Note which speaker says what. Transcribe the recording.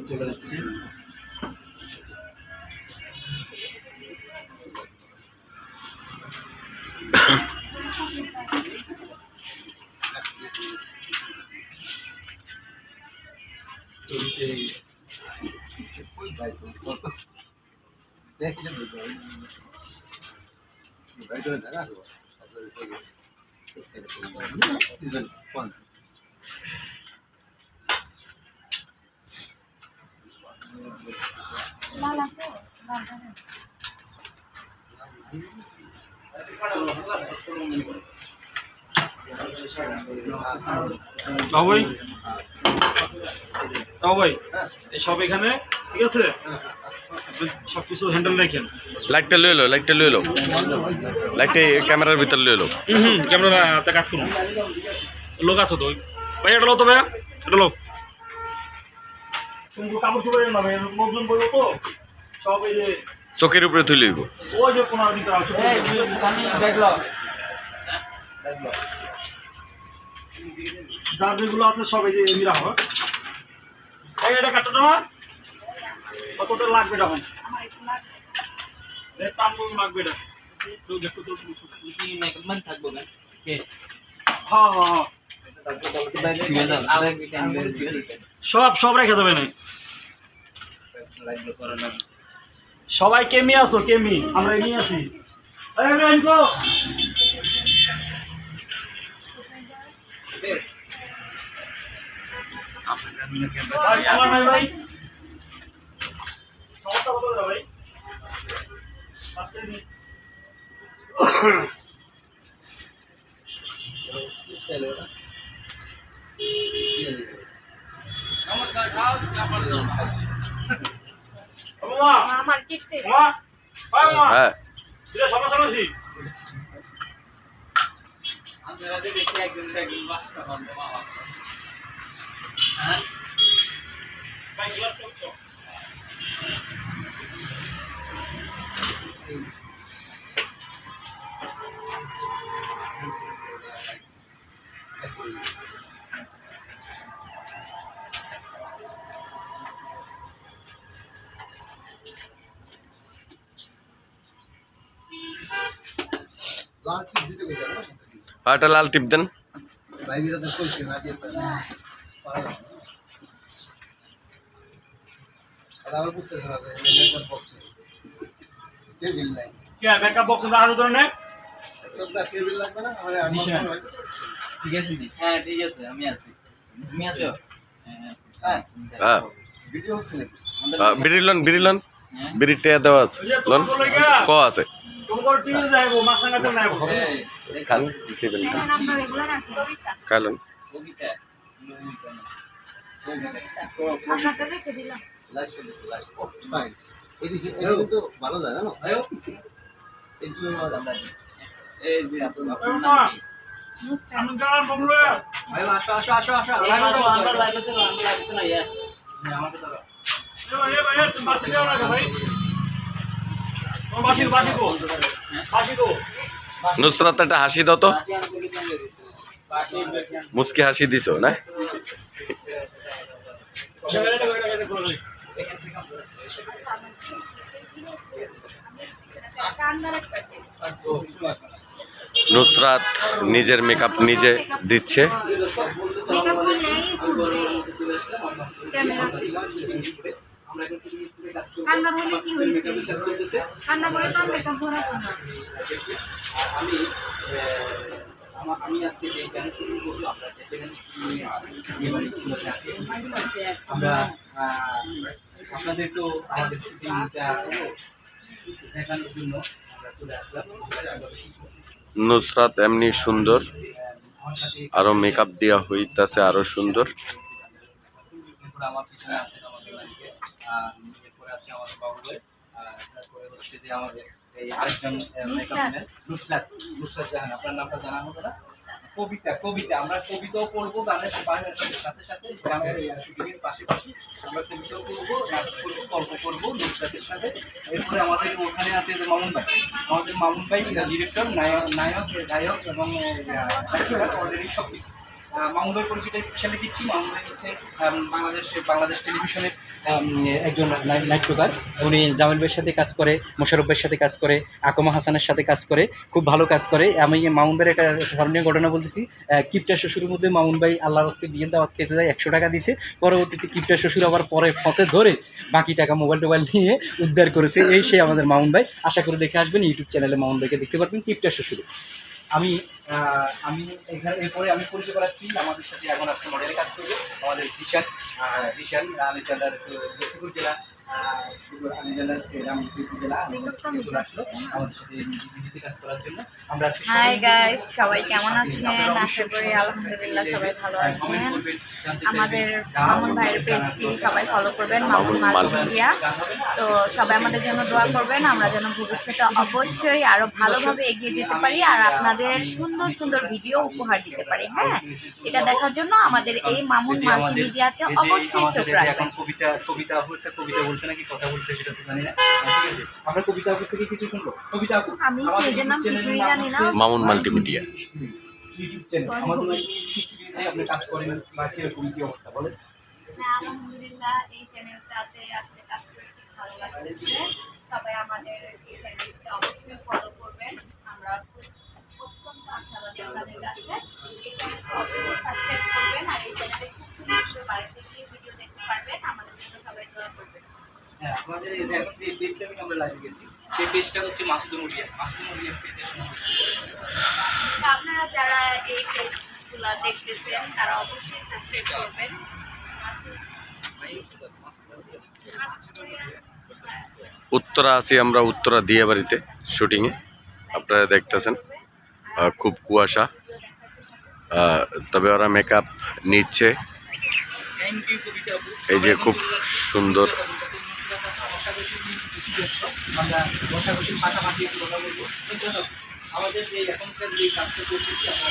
Speaker 1: চলে যাচ্ছে।
Speaker 2: ভাই সব এখানে ঠিক আছে, সবকিছু হ্যান্ডেল রাখেন।
Speaker 3: লাইটটা লয়ে লো, লাইটটা ক্যামেরার ভিতর লয়ে লো।
Speaker 2: ক্যামেরা কাজ করুন, লোক আছো তো ভাই, এটা লো তো ভাই, এটা লো কাপড় চোপড় না ভাই, লোকজন বলবো তো সব এই যে
Speaker 3: চোখের উপরে তুলে দিব।
Speaker 2: ওই যে কোনো দিতে আছে যার যেগুলো আছে সব এই যে মিরা হবে। এই এটা কাটতো না, কতটা লাগবে তখন লাগবে এটা
Speaker 1: থাকবো না।
Speaker 2: হ্যাঁ সব রেখে দেবে না। সবাই কেমি আছো, কেমি আমরা এমনি আছি। ভাই
Speaker 3: একটা লাল টিপ দেন।
Speaker 2: মেকআপ বক্স রাখার ধরনের
Speaker 1: ঠিক আছে, হ্যাঁ ঠিক আছে, আমি আছি। তুমি আছো?
Speaker 3: হ্যাঁ বিড়ি লন বিড়ির টেয়া দেওয়া আছে, লন ক আছে খান খাইলেন।
Speaker 1: ভালো যায় জানো।
Speaker 3: নুসরাত একটা হাসি দাও তো, মুস্কি হাসি দিছ না। নুসরাত নিজের মেকআপ নিজে দিচ্ছে।
Speaker 1: আমি আজকে যে গান শুরু করবো, আমরা আপনাদের তো আমাদের শুটিংটা দেখানোর জন্য আমরা চলে আসলাম।
Speaker 3: নুসরাত এমনি সুন্দর, আরো মেকআপ দেওয়া হইতাছে আরো সুন্দর।
Speaker 1: আমার পিছনে আছে আমাদের বাড়িতে, এরপরে আছে আমাদের বাবুদের, তারপরে হচ্ছে যে আমাদের এই আরেকজন নুসরাত জাহান, আপনার নামটা জানা হবে না। কবিতা আমরা কবিতাও পড়বো, গানের সাথে সাথে গানের শুটিংয়ের পাশাপাশি আমরা কবিতাও পড়বো, নাটক করবো, গল্প করবো নুসরাতের সাথে। এরপরে আমাদের ওখানে আছে যে মামুন ভাই ডিরেক্টর, নায়ক গায়ক এবং অলরেডি সব কিছু মামুন ভাইয়ের পরিচয়টা স্পেশালি দিচ্ছি। মামুন ভাই হচ্ছে বাংলাদেশ টেলিভিশনের একজন নাট্যকার। উনি জামিল ভাইয়ের সাথে কাজ করে, মোশাররফ ভাইয়ের সাথে কাজ করে, আকমা হাসানের সাথে কাজ করে, খুব ভালো কাজ করে। আমি মামুন ভাইয়ের একটা স্মরণীয় ঘটনা বলতেছি। কিপটা শ্বশুরের মধ্যে মামুন ভাই আল্লাহর হস্তে বিয়ের দাওয়াত খেতে যায়, 100 টাকা দিছে। পরবর্তীতে কিপটা শ্বশুর আবার পরে ফতে ধরে বাকি টাকা মোবাইল টোবাইল নিয়ে উদ্ধার করেছে। এই সেই আমাদের মামুন ভাই। আশা করে দেখে আসবেন, ইউটিউব চ্যানেলে মামুন ভাইকে দেখতে পারবেন কিপটা শ্বশুরে। আমি এখানে এরপরে আমি পরিচয় করাচ্ছি আমাদের সাথে এখন আজকে মডেলে কাজ করবে আমাদের জিশান আলিজান্ডার লক্ষ্মীপুর জেলা আলিজান্ডার রামপুর জেলা চলে আসলো আমাদের সাথে ভিডিওতে কাজ করার জন্য। আমরা আজকে
Speaker 4: হাই গাইস, সবাই কেমন আছেন? আশা করি আলহামদুলিল্লাহ সবাই ভালো আছেন। আমাদের মামুন ভাইয়ের পেজটি সবাই ফলো করবেন, মামুন মাল্টিমিডিয়া। তো সবাই আমাদের জন্য দোয়া করবেন, আমরা যেন ভবিষ্যতে অবশ্যই আরো ভালোভাবে এগিয়ে যেতে পারি আর আপনাদের সুন্দর সুন্দর ভিডিও উপহার দিতে পারি। হ্যাঁ, এটা দেখার জন্য আমাদের এই মামুন মাল্টিমিডিয়াতে অবশ্যই চোখ রাখবেন।
Speaker 1: কবিতা বলছে নাকি কথা বলছে সেটা তো জানি না। ঠিক আছে, আমরা কবিতা আপুর থেকে কিছু শুনবো। কবিতা আপু,
Speaker 4: আমি পেজের নাম কিছুই জানি না।
Speaker 3: মামুন মাল্টিমিডিয়া
Speaker 1: ইউটিউব চ্যানেল আমাদের সৃষ্টি দিয়েছে, আপনি কাজ করেন বা কিরকম কি অবস্থা বলেন?
Speaker 4: আলহামদুলিল্লাহ, এই চ্যানেলটাতে আসলে কাজ করে খুব ভালো লাগছে। সবাই আমাদের এই চ্যানেলটাতে অবশ্যই ফলো করবেন। আমরা অত্যন্ত আশাবাদী আপনাদের কাছে। এই চ্যানেলটা অবশ্যই সাবস্ক্রাইব করবেন আর এই চ্যানেলে খুব সুন্দর বাড়িতে গিয়ে ভিডিও দেখতে পারবেন। আমাদের জন্য সবাই দোয়া করবেন।
Speaker 1: হ্যাঁ, আমাদের এখন যে পেজটা আমরা লাইভে গেছি সেই পেজটা হচ্ছে মাসুদ মুরিয়া পেজের
Speaker 4: তো আপনারা যারা এই পেজগুলো দেখতেছেন তারা অবশ্যই সাবস্ক্রাইব করবেন।
Speaker 3: উত্তরা আছি আমরা, উত্তরা দিয়ে বাড়িতে শুটিংয়ে আপনারা দেখতেছেন। খুব কুয়াশা, তবে ওরা মেকআপ নিচ্ছে।
Speaker 1: থ্যাংক ইউ কবিতা আপু।
Speaker 3: এই যে খুব সুন্দর।
Speaker 1: আমরা বসাবসি পাশাপাশি কথা বলবো। আমাদের যে এখনকার যে কাজটা করতেছি আমরা